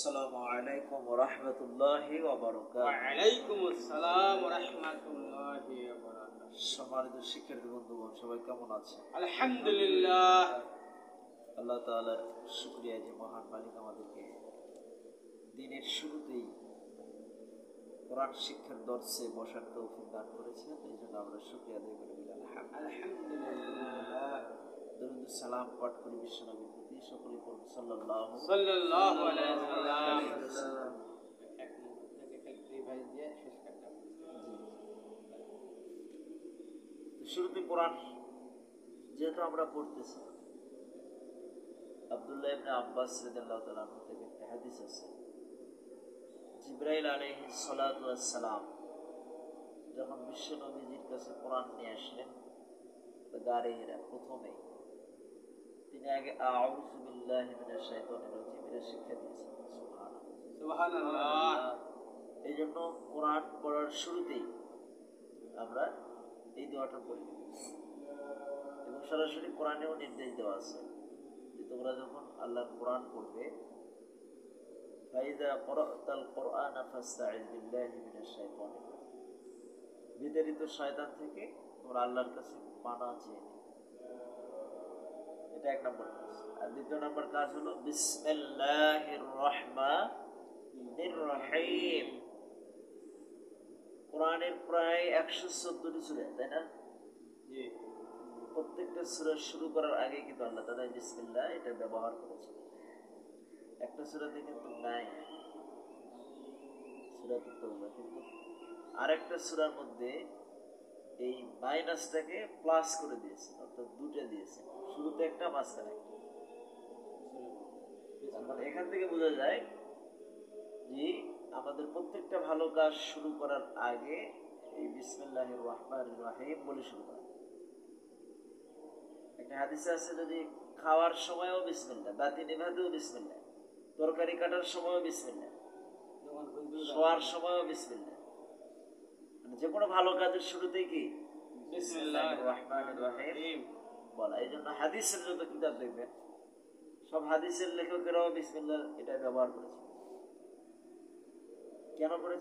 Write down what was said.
আসসালামু আলাইকুম ওয়া রাহমাতুল্লাহি ওয়া বারাকাতুহু। ওয়া আলাইকুমুস সালাম ওয়া রাহমাতুল্লাহি ওয়া বারাকাতুহু। সম্মানিত শিক্ষার্থী বন্ধুগণ, সবাই কেমন আছেন? আলহামদুলিল্লাহ। আল্লাহ তাআলার শুকরিয়া যে মহান মালিক আমাদেরকে দিনের শুরুতেই কোরআন শিক্ষার দর্শে বসার তৌফিক দান করেছেন। এই জন্য আমরা শুকরিয়া আদায় করে বলি আলহামদুলিল্লাহ। দরুদ সালাম পাঠ করি বিশ্বনবীর প্রতি। সকলে পড়ুন সাল্লাল্লাহু আলাইহি ওয়াসাল্লাম। এক মিনিট থেকে রিভাইজ দিয়ে শেষ করলাম। শুরুতে কোরআন যেহেতু আমরা পড়তেছি, আব্দুল্লাহ ইবনে আব্বাস রাদিয়াল্লাহু তাআলা আনহু থেকে একটা হাদিস আছে, জিবরাইল আলাইহিস সালাতু ওয়াস সালাম যখন বিশ্ব নবীজির কাছে কোরআন নিয়ে আসলেন, গারে হিরা প্রথমেই তিনি আগে আউযু বিল্লাহি মিনাশ শাইতানির রাজিম এর শিক্ষা দিয়েছেন। সুবহানাল্লাহ। এই জন্য কোরআন পড়ার শুরুতেই আমরা এই দোয়াটা পড়ি এবং সরাসরি কোরআনেও নির্দেশ দেওয়া আছে যে তোমরা যখন আল্লাহর কোরআন পড়বে, ফাইযা ক্বরাতাল কুরআনা ফাসতাইয বিল্লাহি মিনাশ শাইতানির রাজিম, বিতাড়িত শয়তান থেকে তোমরা আল্লাহর কাছে পানাহ চেয়ে নিও। এটা এক নম্বর কাজ। আর দ্বিতীয় নম্বর কাজ হলো বিসমিল্লাহির রহমানির রহিম। কোরআনের প্রায় 114টি সূরা, তাই না? জি। প্রত্যেকটা সূরা শুরু করার আগে কিন্তু আল্লাহ তাআলা বিসমিল্লাহ এটা ব্যবহার করেছেন। একটা সূরাতে কিন্তু নাই সূরাতুত তাওবা, কিন্তু আরেকটা সূরার মধ্যে এই মাইনাসটাকে প্লাস করে দিয়েছে, অর্থাৎ দুটো দিয়েছে, শুরুতে একটা মাঝখানে একটা। মানে এখান থেকে বোঝা যায় যে আমাদের প্রত্যেকটা ভালো কাজ শুরু করার আগে এই বিসমিল্লাহির রহমানির রহিম বলে শুরু করা। একটা হাদিসে আছে যদি খাওয়ার সময়ও বিসমিল্লাহ, বাতি নিভাতেও বিসমিল্লাহ, তরকারি কাটার সময়ও বিসমিল্লাহ, শোয়ার সময়ও বিসমিল্লাহ, মানে যে কোনো ভালো কাজের শুরুতেই কি বিসমিল্লাহির রহমানির রহিম বলা। এই জন্য হাদিসের যত কিতাব দেখবেন সব হাদিসের লেখকেরাও বিসমিল্লাহ এটা ব্যবহার করেছে। কেন করেছে?